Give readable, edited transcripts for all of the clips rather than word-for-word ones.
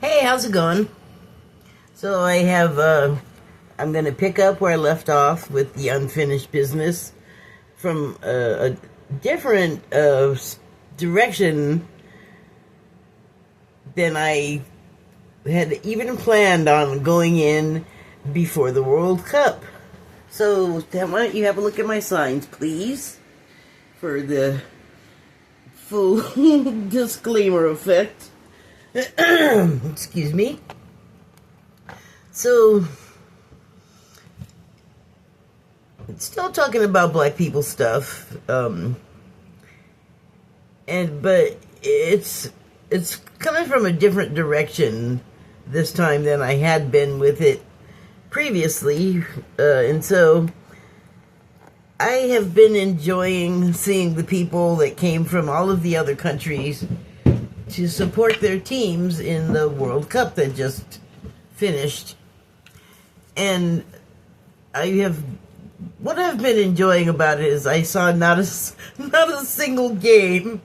Hey, how's it going? So I have, I'm going to pick up where I left off with the unfinished business from a different direction than I had even planned on going in before the World Cup. So why don't you have a look at my signs, please, for the full disclaimer effect. Excuse me. So, it's still talking about black people stuff, but it's coming from a different direction this time than I had been with it previously, and so I have been enjoying seeing the people that came from all of the other countries to support their teams in the World Cup that just finished. And what I've been enjoying about it is I saw not a single game.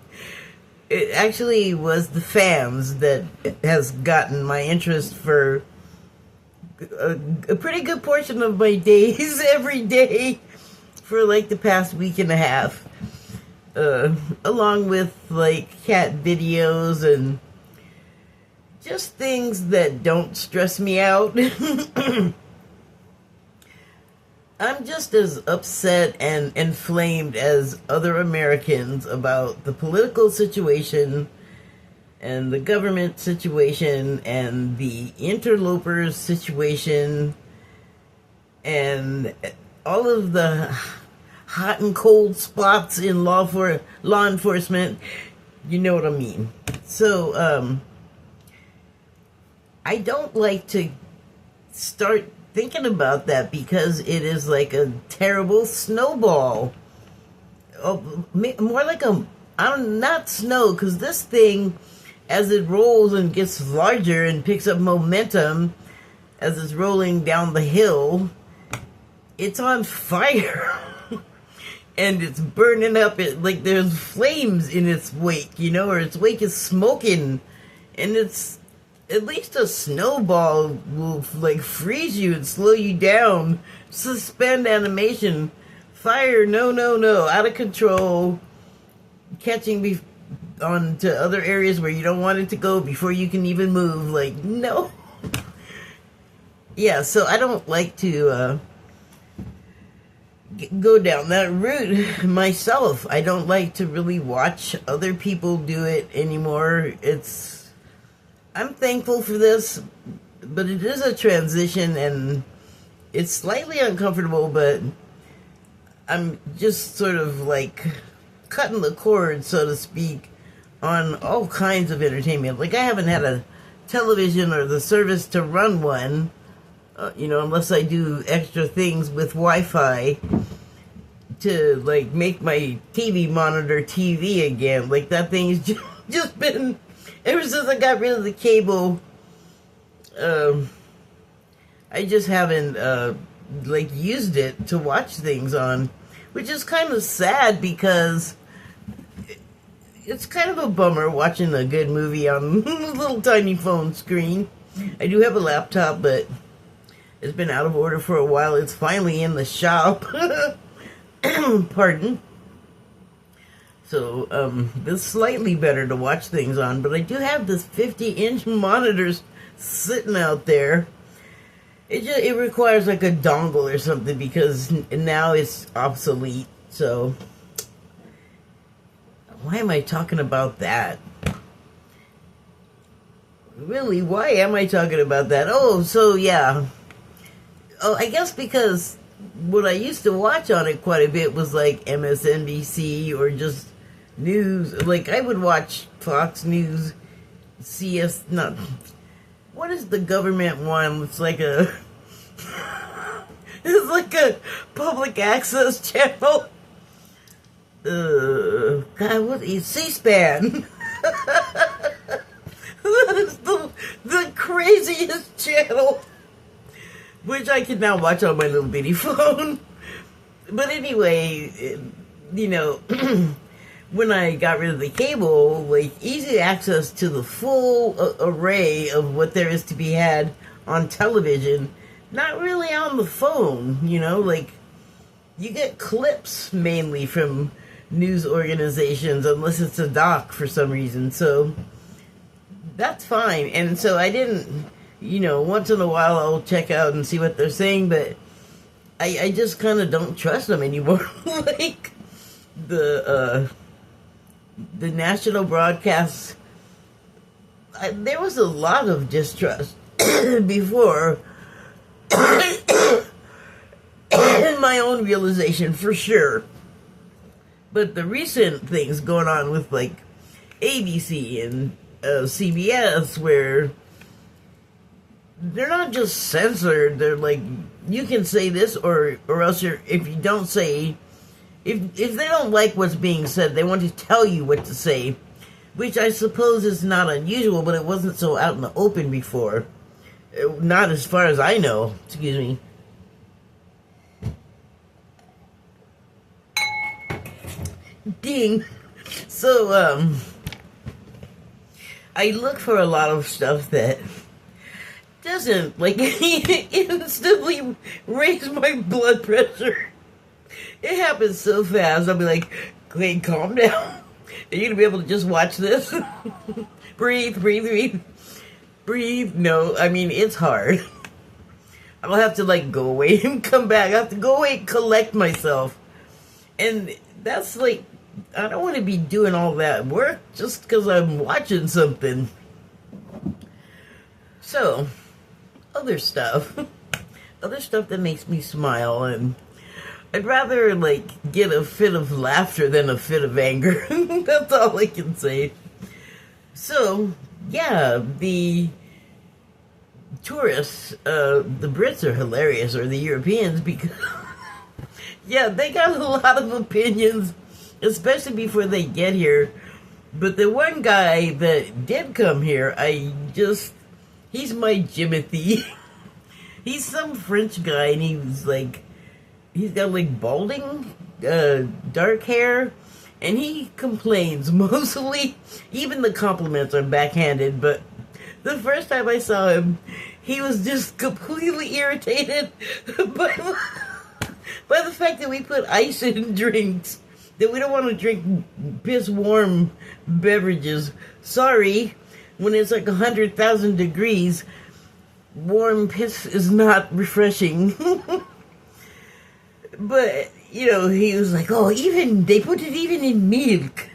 It actually was the fans that has gotten my interest for a pretty good portion of my days every day for like the past week and a half. Along with like cat videos and just things that don't stress me out. I'm just as upset and inflamed as other Americans about the political situation and the government situation and the interlopers situation and all of the hot and cold spots in law enforcement. You know what I mean. So, I don't like to start thinking about that because it is like a terrible snowball. More like not snow, because this thing, as it rolls and gets larger and picks up momentum as it's rolling down the hill, it's on fire. And it's burning up, like there's flames in its wake, or its wake is smoking. And it's, at least a snowball will like freeze you and slow you down, suspend animation. Fire, no, out of control, catching on to other areas where you don't want it to go before you can even move, like, no. Yeah, so I don't like to, go down that route myself. I don't like to really watch other people do it anymore. I'm thankful for this, but it is a transition and it's slightly uncomfortable, but I'm just sort of like cutting the cord, so to speak, on all kinds of entertainment. Like, I haven't had a television or the service to run one, unless I do extra things with Wi-Fi to, like, make my TV monitor TV again. Like, that thing's just been, ever since I got rid of the cable, I just haven't, used it to watch things on, which is kind of sad because it's kind of a bummer watching a good movie on a little tiny phone screen. I do have a laptop, but it's been out of order for a while. It's finally in the shop. Pardon. So, it's slightly better to watch things on, but I do have this 50-inch monitors sitting out there. It requires like a dongle or something because now it's obsolete. So, why am I talking about that? Really, why am I talking about that? Oh, so yeah. Oh, I guess because what I used to watch on it quite a bit was like MSNBC or just news. Like, I would watch Fox News, what is the government one? It's like a public access channel. God, what is C-SPAN? That is the craziest channel, which I can now watch on my little bitty phone. But anyway, when I got rid of the cable, like easy access to the full array of what there is to be had on television, not really on the phone, like you get clips mainly from news organizations unless it's a doc for some reason. So that's fine. And so I didn't, once in a while I'll check out and see what they're saying, but I just kind of don't trust them anymore. Like the national broadcasts, there was a lot of distrust before. In my own realization, for sure. But the recent things going on with like ABC and CBS, where they're not just censored, they're like, you can say this or else if you don't say, if they don't like what's being said, they want to tell you what to say, which I suppose is not unusual, but it wasn't so out in the open before. Not as far as I know. Excuse me. Ding. So, I look for a lot of stuff that doesn't, like, instantly raise my blood pressure. It happens so fast. I'll be like, Clay, calm down. Are you going to be able to just watch this? Breathe, breathe, breathe. Breathe. No, I mean, it's hard. I'll have to, like, go away and come back. I have to go away and collect myself. And that's, like, I don't want to be doing all that work just because I'm watching something. So, other stuff that makes me smile, and I'd rather, like, get a fit of laughter than a fit of anger. That's all I can say. So, yeah, the tourists, the Brits are hilarious, or the Europeans, because, yeah, they got a lot of opinions, especially before they get here. But the one guy that did come here, he's my Jimothy. He's some French guy, and he's got like balding, dark hair, and he complains mostly. Even the compliments are backhanded, but the first time I saw him, he was just completely irritated by the fact that we put ice in drinks. That we don't want to drink piss warm beverages. Sorry, when it's like 100,000 degrees, warm piss is not refreshing. But, he was like, oh, they put it even in milk.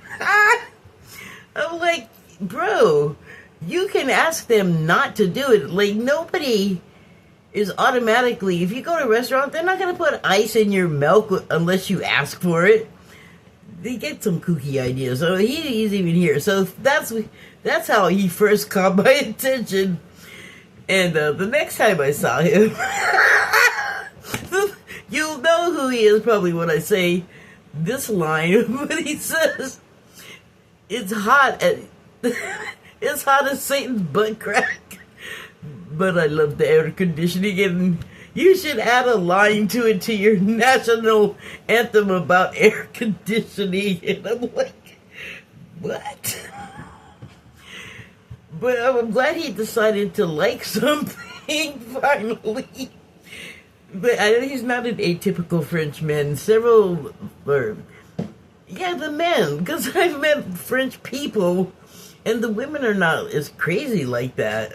I'm like, bro, you can ask them not to do it. Like, nobody is automatically, if you go to a restaurant, they're not going to put ice in your milk unless you ask for it. They get some kooky ideas. So he's even here. So that's how he first caught my attention. And the next time I saw him, you'll know who he is probably when I say this line. But he says, "It's hot it's hot as Satan's butt crack, but I love the air conditioning, and you should add a line to it, to your national anthem about air conditioning." And I'm like, what? But I'm glad he decided to like something, finally. But he's not an atypical Frenchman. The men, because I've met French people, and the women are not as crazy like that.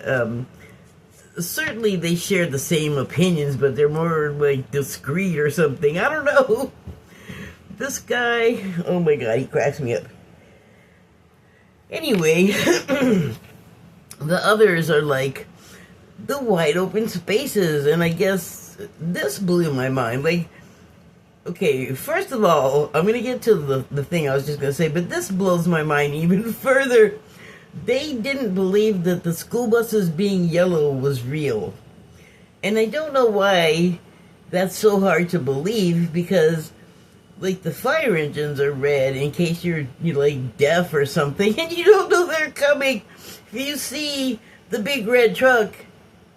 Certainly they share the same opinions, but they're more like discreet or something. I don't know. This guy, oh my god, he cracks me up. Anyway, the others are like the wide open spaces, and I guess this blew my mind. Like, okay, first of all, I'm gonna get to the thing I was just gonna say, but this blows my mind even further. They didn't believe that the school buses being yellow was real. And I don't know why that's so hard to believe, because, like, the fire engines are red in case you're like, deaf or something, and you don't know they're coming. If you see the big red truck,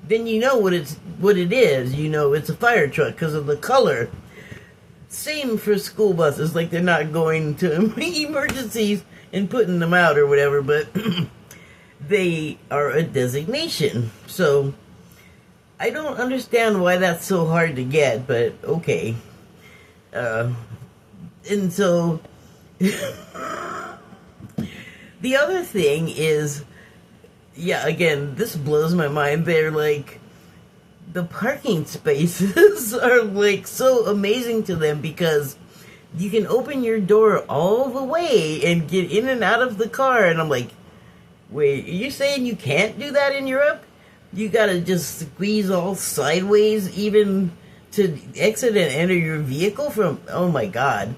then you know what it is. You know it's a fire truck because of the color. Same for school buses, like they're not going to emergencies and putting them out or whatever, but they are a designation. So I don't understand why that's so hard to get, but okay. And so the other thing is, yeah, again, this blows my mind. They're like, the parking spaces are like so amazing to them because you can open your door all the way and get in and out of the car. And I'm like, wait, are you saying you can't do that in Europe? You gotta just squeeze all sideways even to exit and enter your vehicle from, oh my God.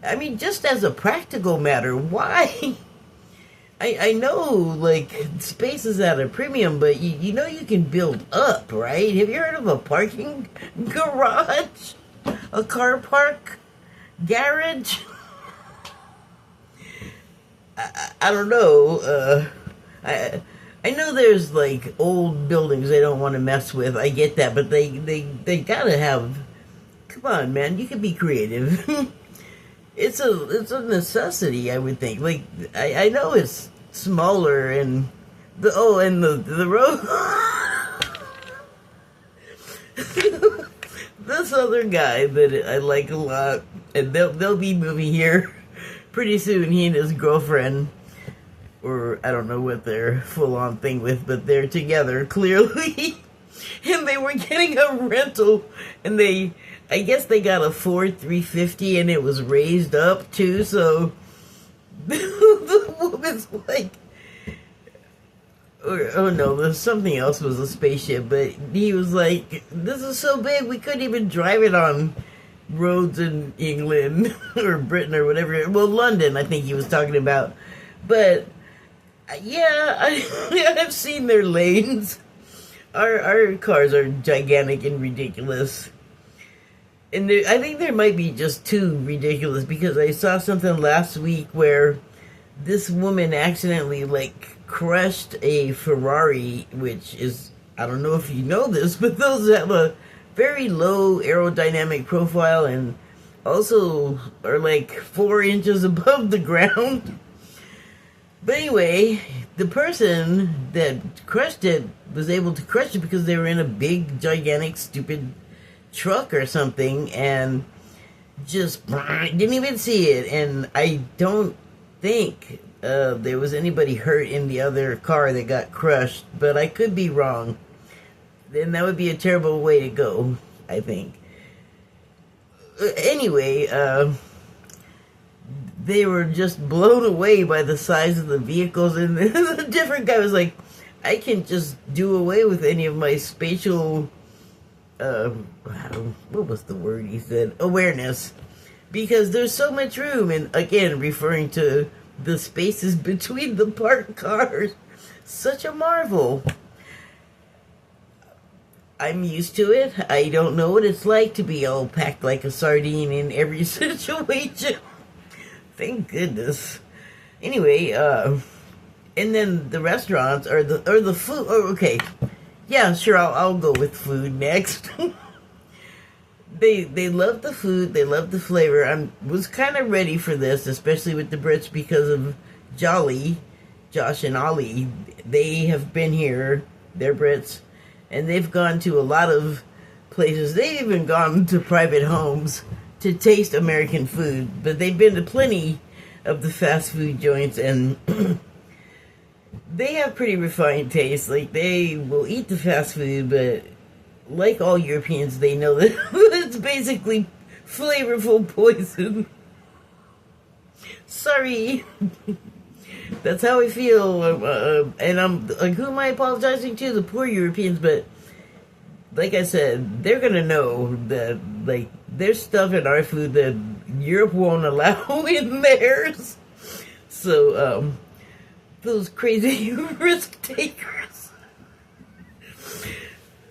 I mean, just as a practical matter, why? I know, like, space is at a premium, but you know you can build up, right? Have you heard of a parking garage? A car park garage? I don't know. I know there's, like, old buildings they don't want to mess with. I get that, but they gotta have... Come on, man, you can be creative. It's a necessity, I would think. Like, I know it's smaller and the road. This other guy that I like a lot, and they'll be moving here pretty soon. He and his girlfriend, or I don't know what their full on thing with, but they're together clearly, and they were getting a rental, and I guess they got a Ford 350 and it was raised up too, so the woman's like, oh no, something else was a spaceship, but he was like, this is so big we couldn't even drive it on roads in England or Britain or whatever. Well, London, I think he was talking about. But yeah, I've seen their lanes. Our cars are gigantic and ridiculous. And I think there might be just too ridiculous, because I saw something last week where this woman accidentally, like, crushed a Ferrari, which is, I don't know if you know this, but those have a very low aerodynamic profile and also are like 4 inches above the ground. But anyway, the person that crushed it was able to crush it because they were in a big, gigantic, stupid truck or something and just didn't even see it. And I don't think there was anybody hurt in the other car that got crushed, but I could be wrong. Then that would be a terrible way to go, I think. Anyway, they were just blown away by the size of the vehicles, and the different guy was like, I can just do away with any of my spatial what was the word he said? Awareness. Because there's so much room, and again, referring to the spaces between the parked cars. Such a marvel. I'm used to it. I don't know what it's like to be all packed like a sardine in every situation. Thank goodness. Anyway, and then the restaurants or the food. Oh, okay. Yeah, sure, I'll go with food next. They love the food, they love the flavor. I was kind of ready for this, especially with the Brits, because of Jolly, Josh and Ollie. They have been here, they're Brits, and they've gone to a lot of places. They've even gone to private homes to taste American food, but they've been to plenty of the fast food joints, and they have pretty refined taste. Like, they will eat the fast food, but like all Europeans, they know that it's basically flavorful poison. Sorry. That's how I feel. And I'm like, who am I apologizing to? The poor Europeans. But like I said, they're gonna know that, like, there's stuff in our food that Europe won't allow in theirs. So, those crazy risk takers.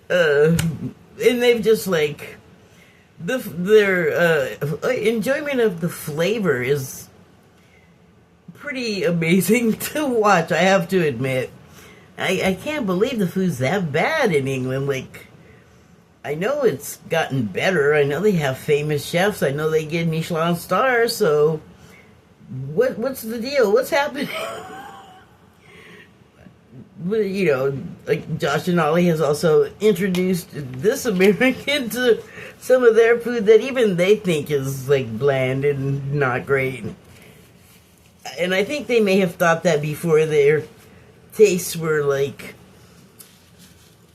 And they've just, like, their enjoyment of the flavor is pretty amazing to watch, I have to admit. I can't believe the food's that bad in England. Like, I know it's gotten better. I know they have famous chefs. I know they get Michelin stars. So, what's the deal? What's happening? But, like Josh Denali has also introduced this American to some of their food that even they think is like bland and not great. And I think they may have thought that before their tastes were like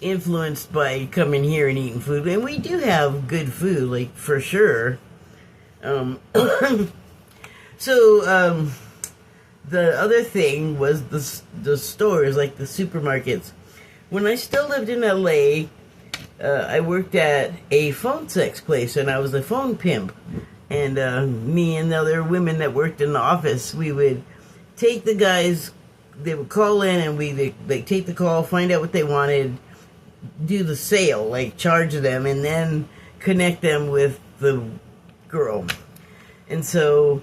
influenced by coming here and eating food. And we do have good food, like for sure. Um, so, the other thing was the stores, like the supermarkets. When I still lived in LA, I worked at a phone sex place, and I was a phone pimp. And me and the other women that worked in the office, we would take the guys, they would call in, and we'd take the call, find out what they wanted, do the sale, like charge them, and then connect them with the girl. And so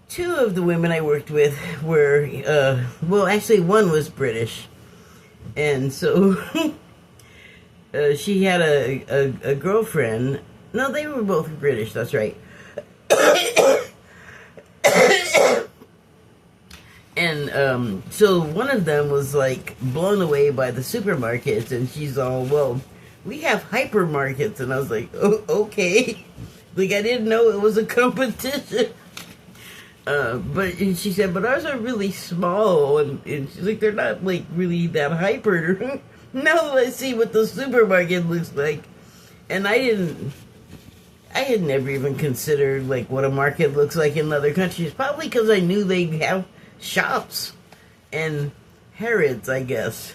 two of the women I worked with were, well, actually one was British. And so she had a girlfriend. No, they were both British, that's right. And so one of them was like blown away by the supermarkets, and she's all, well, we have hypermarkets. And I was like, oh, okay. Like, I didn't know it was a competition. But she said, but ours are really small, and she's like, they're not like really that hyper. Now that I see what the supermarket looks like, and I had never even considered like what a market looks like in other countries, probably because I knew they have shops and Harrods, I guess.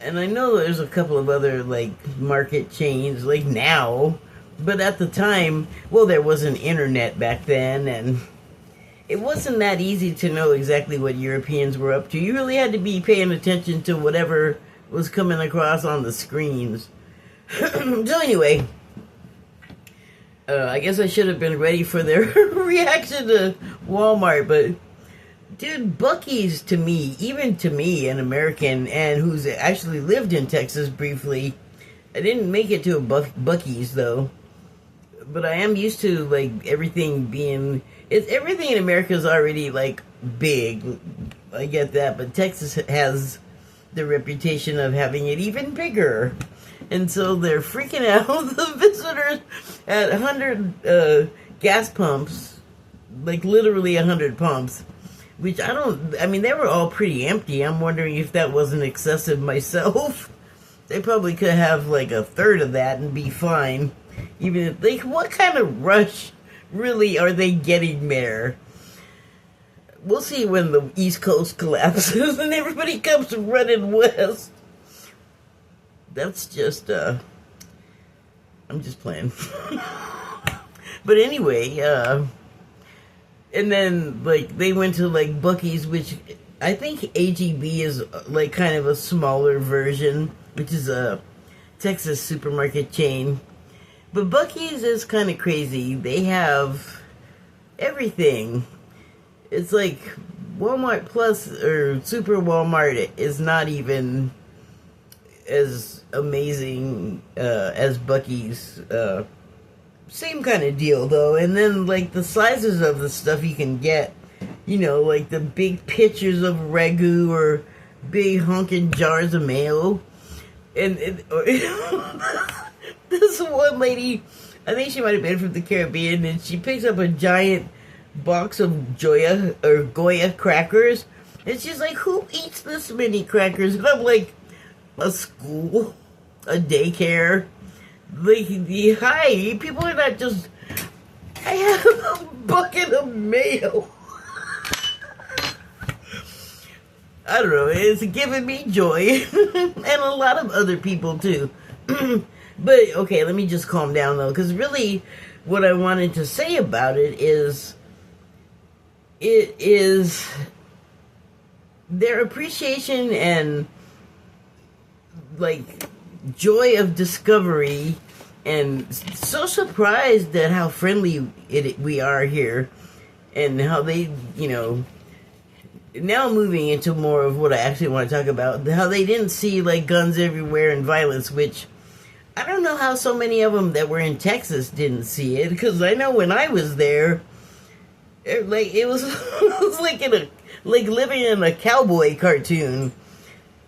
And I know there's a couple of other like market chains like now, but at the time, well, there wasn't internet back then, and it wasn't that easy to know exactly what Europeans were up to. You really had to be paying attention to whatever was coming across on the screens. So anyway, I guess I should have been ready for their reaction to Walmart, but dude, Buc-ee's to me, even to me, an American, and who's actually lived in Texas briefly, I didn't make it to a Buc-ee's though, but I am used to like everything being... everything in America is already, like, big. I get that. But Texas has the reputation of having it even bigger. And so they're freaking out the visitors at 100 gas pumps. Like, literally 100 pumps. Which I mean, they were all pretty empty. I'm wondering if that wasn't excessive myself. They probably could have, like, a third of that and be fine. Even if, like, what kind of rush really are they getting there? We'll see when the East Coast collapses and everybody comes running west. That's just, I'm just playing. But anyway, and then, like, they went to, like, Buc-ee's, which I think HEB is, like, kind of a smaller version, which is a Texas supermarket chain. But Buc-ee's is kind of crazy. They have everything. It's like Walmart Plus or Super Walmart is not even as amazing as Buc-ee's. Same kind of deal, though. And then, like, the sizes of the stuff you can get, like the big pitchers of Ragu or big honking jars of mayo. And this one lady, I think she might have been from the Caribbean, and she picks up a giant box of Goya crackers, and she's like, who eats this many crackers? And I'm like, a school, a daycare, like, hi, people are not just, I have a bucket of mayo. I don't know, it's giving me joy, and a lot of other people too. But, okay, let me just calm down, though, because really what I wanted to say about it is their appreciation and, like, joy of discovery, and so surprised at how friendly we are here, and how they, now moving into more of what I actually want to talk about, how they didn't see, like, guns everywhere and violence, which I don't know how so many of them that were in Texas didn't see it, because I know when I was there, it was it was like like living in a cowboy cartoon.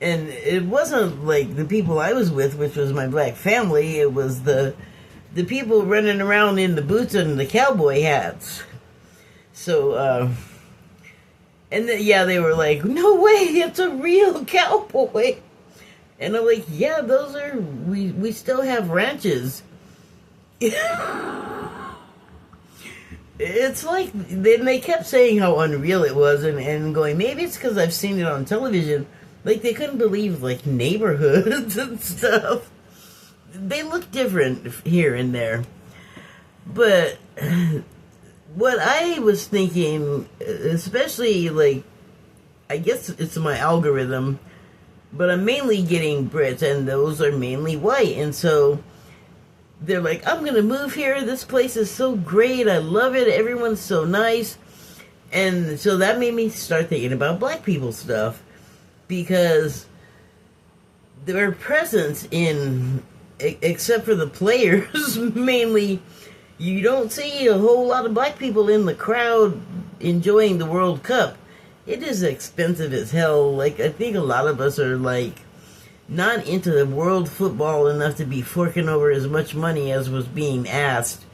And it wasn't like the people I was with, which was my black family. It was the people running around in the boots and the cowboy hats. So, yeah, they were like, "No way, it's a real cowboy." And I'm like, "Yeah, those are we still have ranches." It's like then they kept saying how unreal it was, and going, maybe it's because I've seen it on television. Like, they couldn't believe, like, neighborhoods and stuff. They look different here and there. But what I was thinking, especially, like, I guess it's my algorithm, but I'm mainly getting Brits, and those are mainly white. And so they're like, I'm going to move here. This place is so great. I love it. Everyone's so nice. And so that made me start thinking about black people stuff. Because their presence in, except for the players, mainly, you don't see a whole lot of black people in the crowd enjoying the World Cup. It is expensive as hell. Like, I think a lot of us are, like, not into the world football enough to be forking over as much money as was being asked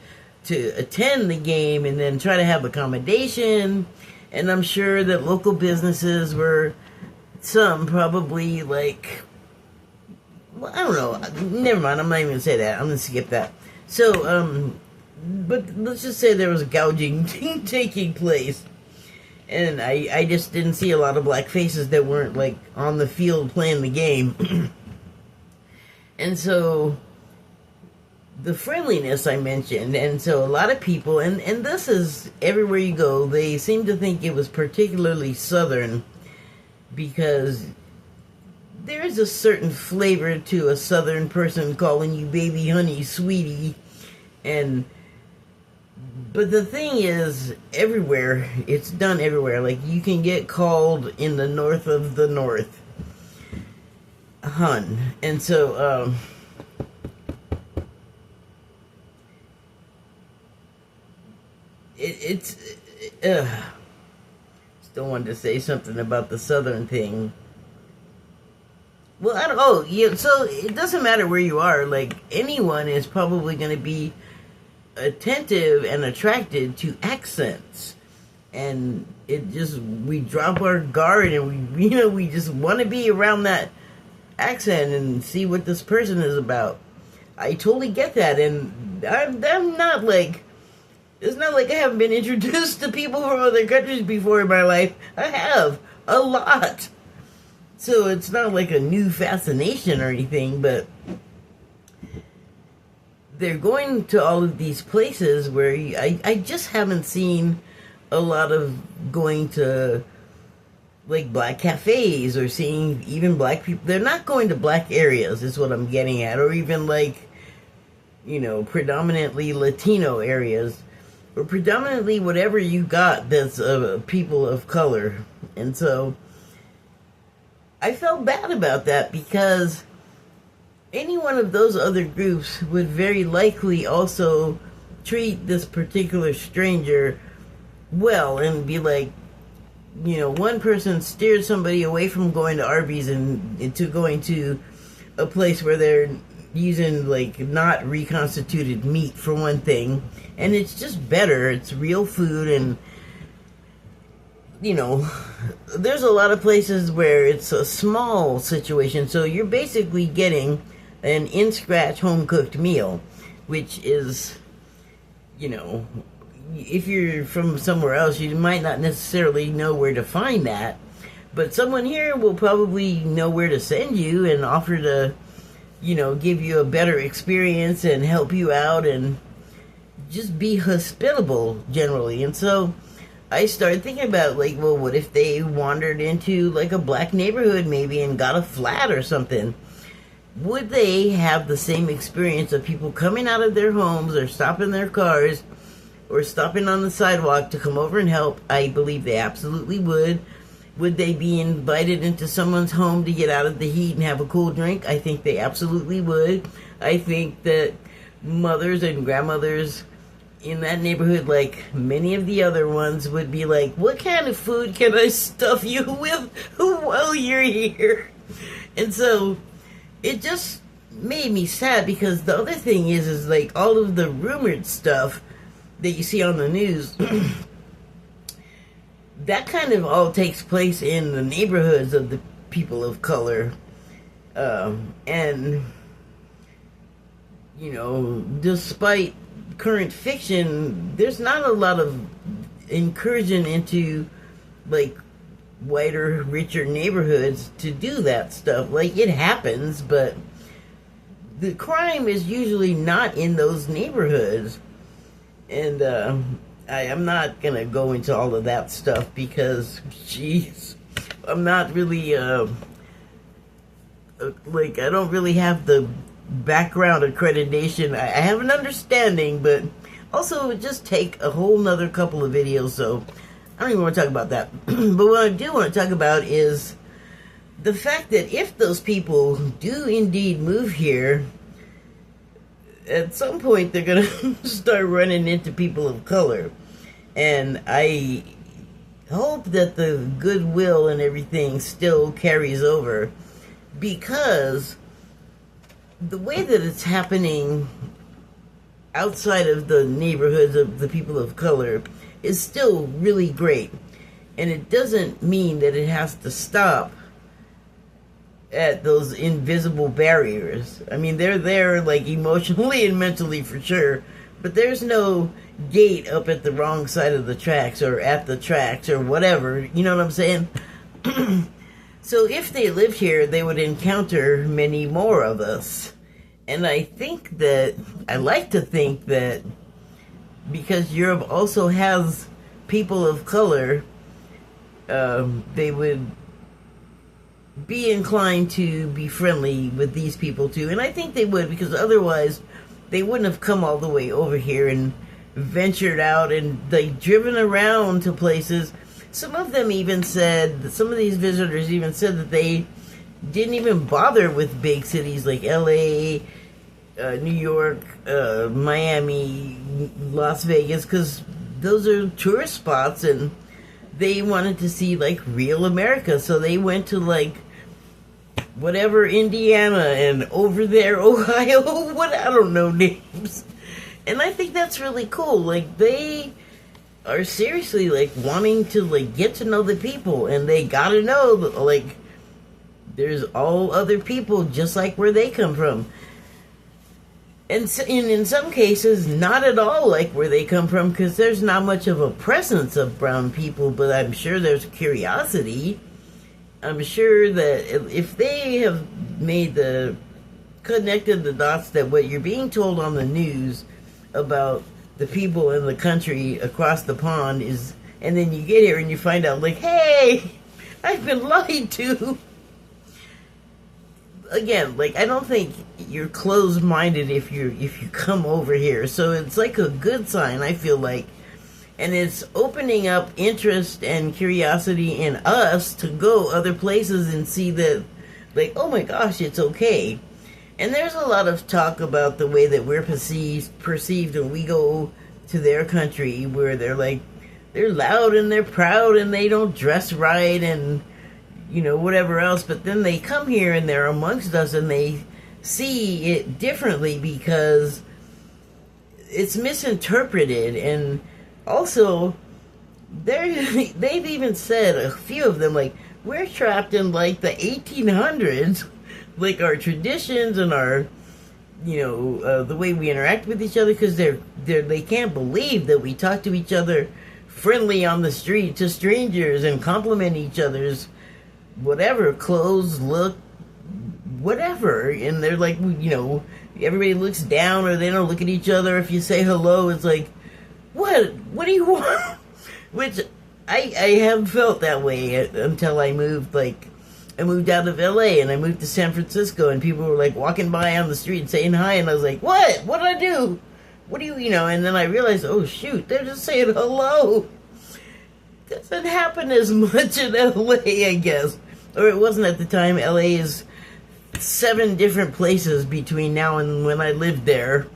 to attend the game and then try to have accommodation. And I'm sure that local businesses were... Some probably, like, well, I don't know. Never mind, I'm not even going to say that. I'm going to skip that. So, but let's just say there was gouging taking place. And I just didn't see a lot of black faces that weren't, like, on the field playing the game. And so, the friendliness I mentioned, and so a lot of people, and this is everywhere you go, they seem to think it was particularly Southern, because there is a certain flavor to a Southern person calling you baby, honey, sweetie. But the thing is, everywhere, it's done everywhere. Like, you can get called in the north of the north, hun. And so, still wanted to say something about the Southern thing. Well, I don't. Oh, yeah. So it doesn't matter where you are. Like, anyone is probably going to be attentive and attracted to accents, and it just we drop our guard and we just want to be around that accent and see what this person is about. I totally get that, and I'm not like. It's not like I haven't been introduced to people from other countries before in my life. I have. A lot. So it's not like a new fascination or anything, but they're going to all of these places where I just haven't seen a lot of going to, like, black cafes or seeing even black people. They're not going to black areas, is what I'm getting at, or even, like, predominantly Latino areas. Or predominantly whatever you got that's people of color. And so I felt bad about that, because any one of those other groups would very likely also treat this particular stranger well and be like, one person steered somebody away from going to Arby's and to going to a place where they're using, like, not reconstituted meat, for one thing, and it's just better. It's real food, and there's a lot of places where it's a small situation, so you're basically getting an in-scratch home-cooked meal, which is, if you're from somewhere else, you might not necessarily know where to find that, but someone here will probably know where to send you and offer to give you a better experience and help you out and just be hospitable generally. And so I started thinking about, like, well, what if they wandered into, like, a black neighborhood maybe and got a flat or something? Would they have the same experience of people coming out of their homes or stopping their cars or stopping on the sidewalk to come over and help? I believe they absolutely would. Would they be invited into someone's home to get out of the heat and have a cool drink? I think they absolutely would. I think that mothers and grandmothers in that neighborhood, like many of the other ones, would be like, what kind of food can I stuff you with while you're here? And so it just made me sad, because the other thing is like all of the rumored stuff that you see on the news, that kind of all takes place in the neighborhoods of the people of color. And, you know, despite current fiction, there's not a lot of incursion into, like, whiter, richer neighborhoods to do that stuff. Like, it happens, but the crime is usually not in those neighborhoods. And I'm not gonna go into all of that stuff because, jeez, I'm not really, like, I don't really have the background accreditation. I have an understanding, but also it would just take a whole nother couple of videos, so I don't even want to talk about that. But what I do want to talk about is the fact that if those people do indeed move here, at some point they're going to start running into people of color. And I hope that the goodwill and everything still carries over, because the way that it's happening outside of the neighborhoods of the people of color is still really great. And it doesn't mean that it has to stop at those invisible barriers. I mean, they're there, like, emotionally and mentally for sure, but there's no gate up at the wrong side of the tracks or at the tracks or whatever, you know what I'm saying? So if they lived here, they would encounter many more of us. And I think that, I like to think that because Europe also has people of color, they would be inclined to be friendly with these people too. And I think they would, because otherwise they wouldn't have come all the way over here and ventured out and, like, driven around to places. Some of them even said, some of these visitors even said that they didn't even bother with big cities like LA, New York, Miami, Las Vegas, because those are tourist spots, and they wanted to see, like, real America. So they went to, like, whatever, Indiana, and over there, Ohio, what, I don't know names. And I think that's really cool. Like, they are seriously, like, wanting to, like, get to know the people, and they gotta know that, like, there's all other people just like where they come from. And in some cases, not at all like where they come from, because there's not much of a presence of brown people, but I'm sure there's curiosity. I'm sure that if they have connected the dots, that what you're being told on the news about the people in the country across the pond is, and then you get here and you find out, like, hey, I've been lied to. Again, like, I don't think you're closed-minded if you come over here. So it's like a good sign, I feel like. And it's opening up interest and curiosity in us to go other places and see that, like, oh my gosh, it's okay. And there's a lot of talk about the way that we're perceived when we go to their country, where they're like, they're loud and they're proud and they don't dress right and, you know, whatever else. But then they come here and they're amongst us and they see it differently because it's misinterpreted. And also, they've even said, a few of them, like, we're trapped in, like, the 1800s. Like, our traditions and our, you know, the way we interact with each other, because they can't believe that we talk to each other friendly on the street to strangers and compliment each other's whatever, clothes, look, whatever. And they're like, you know, everybody looks down or they don't look at each other. If you say hello, it's like, what do you want? Which I have felt that way until I moved, like, I moved out of LA and I moved to San Francisco, and people were, like, walking by on the street and saying hi, and I was like, what did I do? What do you know? And then I realized, oh shoot, they're just saying hello. Doesn't happen as much in LA, I guess. Or it wasn't at the time. LA is 7 different places between now and when I lived there.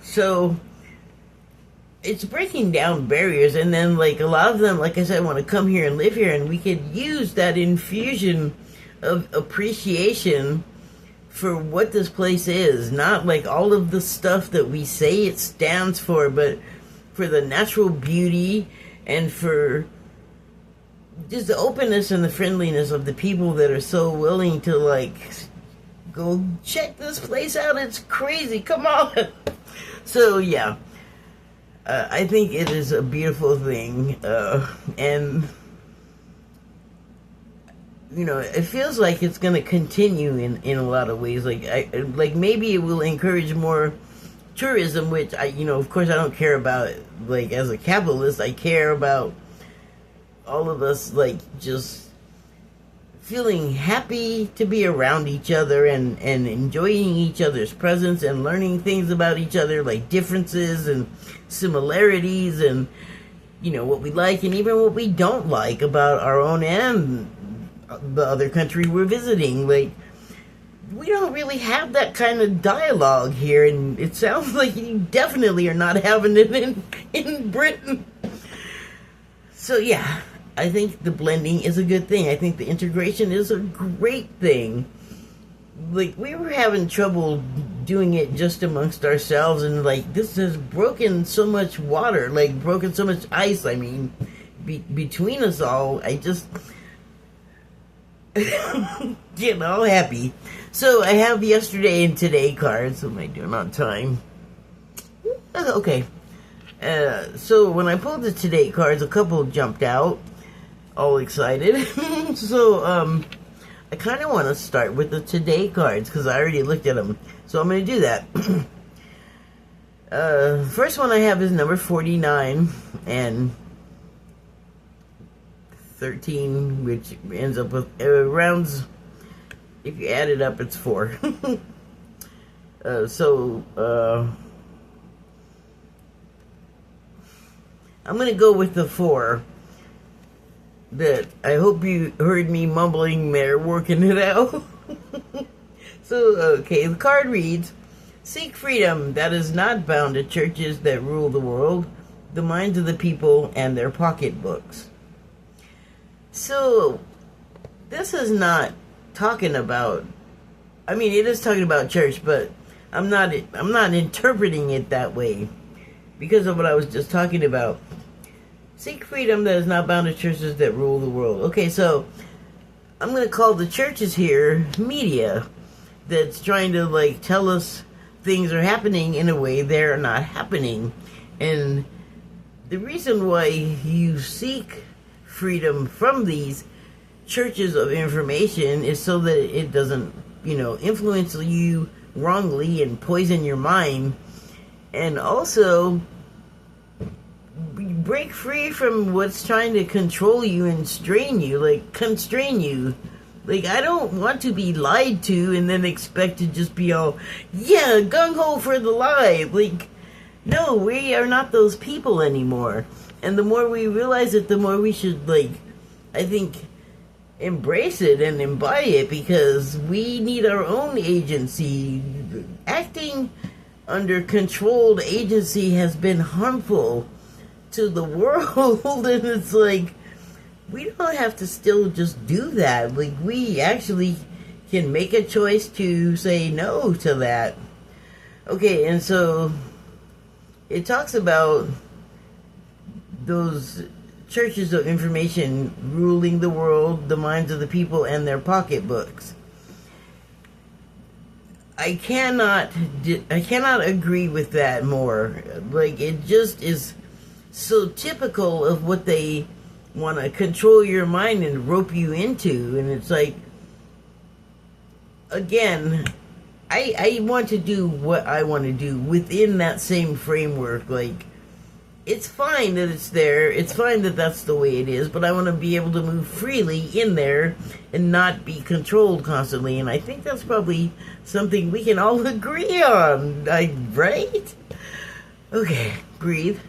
So it's breaking down barriers, and then like a lot of them, like I said, want to come here and live here, and we could use that infusion of appreciation for what this place is, not like all of the stuff that we say it stands for, but for the natural beauty and for just the openness and the friendliness of the people that are so willing to like go check this place out. It's crazy. Come on. So yeah, I think it is a beautiful thing, and you know, it feels like it's going to continue in a lot of ways. Like maybe it will encourage more tourism, which of course I don't care about. Like as a capitalist, I care about all of us like just feeling happy to be around each other and enjoying each other's presence and learning things about each other, like differences and similarities, and what we like and even what we don't like about our own and the other country we're visiting. Like, we don't really have that kind of dialogue here, and it sounds like you definitely are not having it in Britain. So yeah, I think the blending is a good thing. I think the integration is a great thing. Like, we were having trouble doing it just amongst ourselves, and like this has broken so much water, like broken so much ice, I mean, between us all. I just getting all happy. So I have yesterday and today cards. What am I doing on time? Okay. So when I pulled the today cards, a couple jumped out, all excited. So I kind of want to start with the today cards because I already looked at them. So I'm going to do that. First one I have is number 49 and 13, which ends up with rounds. If you add it up, it's 4. I'm gonna go with the 4. That I hope you heard me mumbling there, working it out. So okay, the card reads: "Seek freedom that is not bound to churches that rule the world, the minds of the people, and their pocketbooks." So, this is not talking about, I mean, it is talking about church, but I'm not interpreting it that way because of what I was just talking about. Seek freedom that is not bound to churches that rule the world. Okay, so I'm going to call the churches here media that's trying to like tell us things are happening in a way they're not happening. And the reason why you seek freedom from these churches of information is so that it doesn't, influence you wrongly and poison your mind, and also break free from what's trying to control you and strain you, like constrain you. Like, I don't want to be lied to and then expect to just be all, yeah, gung-ho for the lie. Like, no, we are not those people anymore. And the more we realize it, the more we should, like, I think, embrace it and embody it, because we need our own agency. Acting under controlled agency has been harmful to the world, and it's like, we don't have to still just do that. Like, we actually can make a choice to say no to that. Okay, and so it talks about those churches of information ruling the world, the minds of the people, and their pocketbooks. I cannot agree with that more. Like, it just is so typical of what they want to control your mind and rope you into. And it's like, again, I want to do what I want to do within that same framework. Like, it's fine that it's there. It's fine that that's the way it is. But I want to be able to move freely in there and not be controlled constantly. And I think that's probably something we can all agree on. Right? Okay, breathe.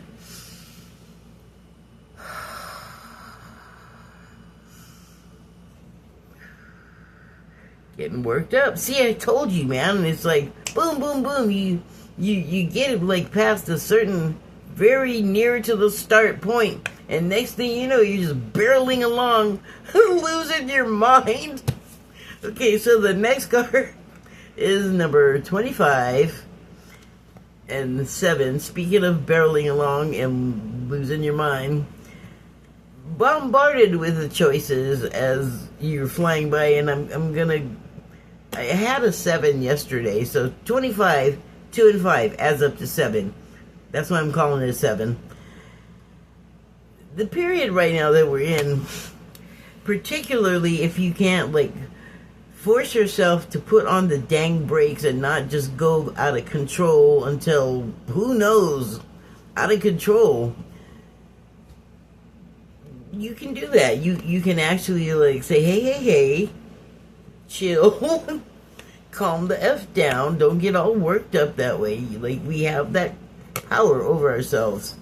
Getting worked up. See, I told you, man. And it's like boom, boom, boom. You get it like past a certain very near to the start point, and next thing you know, you're just barreling along, losing your mind. Okay, so the next card is number 25 and 7. Speaking of barreling along and losing your mind, bombarded with the choices as you're flying by, and I had a 7 yesterday, so 25, 2 and 5 adds up to 7. That's why I'm calling it a 7. The period right now that we're in, particularly if you can't, like, force yourself to put on the dang brakes and not just go out of control until, who knows, out of control. You can do that. You can actually, like, say, hey, chill, calm the F down, don't get all worked up that way. Like, we have that power over ourselves.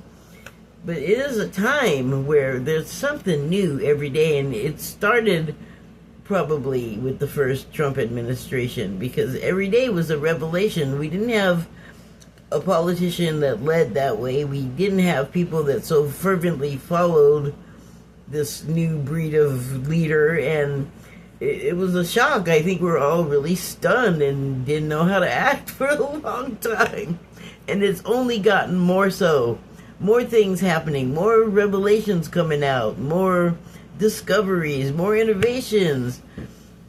But it is a time where there's something new every day, and it started probably with the first Trump administration, because every day was a revelation. We didn't have a politician that led that way. We didn't have people that so fervently followed this new breed of leader, and it was a shock. I think we're all really stunned and didn't know how to act for a long time. And it's only gotten more so. More things happening, more revelations coming out, more discoveries, more innovations.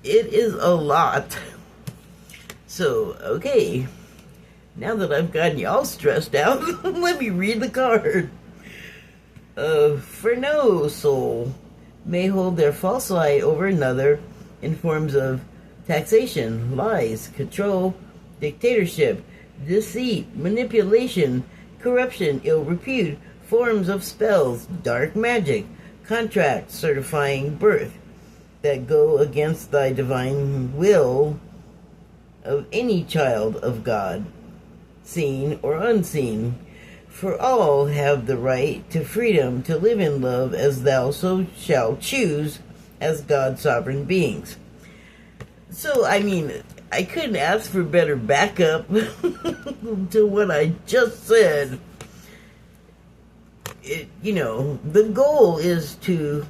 It is a lot. So, okay. Now that I've gotten y'all stressed out, let me read the card. For no soul may hold their false lie over another in forms of taxation, lies, control, dictatorship, deceit, manipulation, corruption, ill repute, forms of spells, dark magic, contracts certifying birth that go against thy divine will of any child of God, seen or unseen. For all have the right to freedom to live in love as thou so shalt choose as God's sovereign beings. So, I mean, I couldn't ask for better backup to what I just said. The goal is to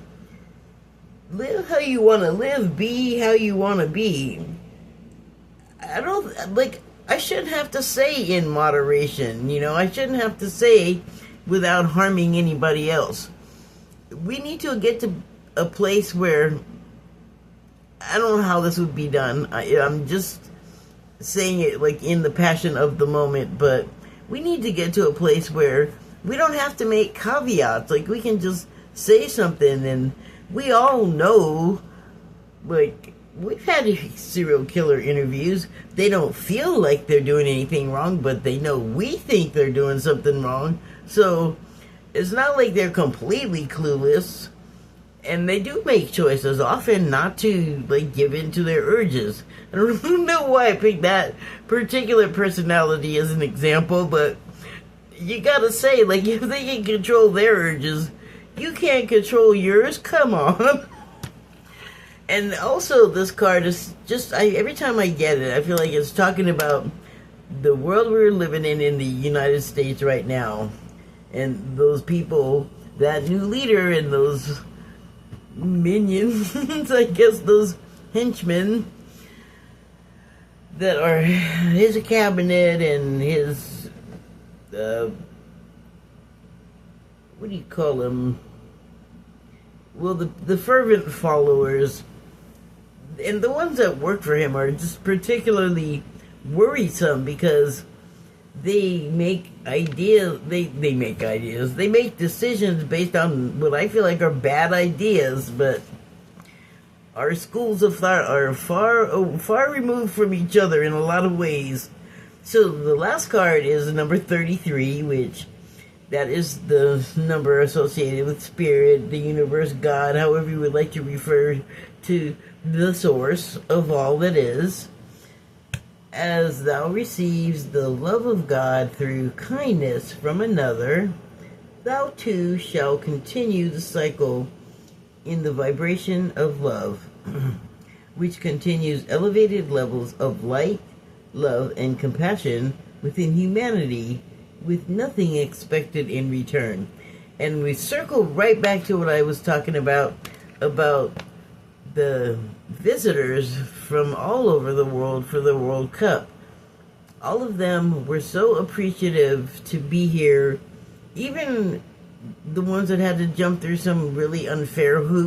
live how you want to live, be how you want to be. I shouldn't have to say in moderation, I shouldn't have to say without harming anybody else. We need to get to a place where, I don't know how this would be done. I'm just saying it like in the passion of the moment, but we need to get to a place where we don't have to make caveats. Like, we can just say something, and we all know, like, we've had serial killer interviews. They don't feel like they're doing anything wrong, but they know we think they're doing something wrong. So it's not like they're completely clueless. And they do make choices, often not to, like, give in to their urges. I don't know why I picked that particular personality as an example, but you gotta say, like, if they can control their urges, you can't control yours? Come on. And also, this card is just, every time I get it, I feel like it's talking about the world we're living in the United States right now. And those people, that new leader and those minions, I guess those henchmen that are his cabinet and his, what do you call them? Well, the fervent followers, and the ones that work for him are just particularly worrisome because they make ideas, they make decisions based on what I feel like are bad ideas, but our schools of thought are far removed from each other in a lot of ways. So the last card is number 33, which that is the number associated with spirit, the universe, God, however you would like to refer to the source of all that is. As thou receives the love of God through kindness from another, thou too shalt continue the cycle in the vibration of love. which continues elevated levels of light, love, and compassion within humanity with nothing expected in return. And we circle right back to what I was talking about the visitors from all over the world for the World Cup. All of them were so appreciative to be here, even the ones that had to jump through some really unfair hoops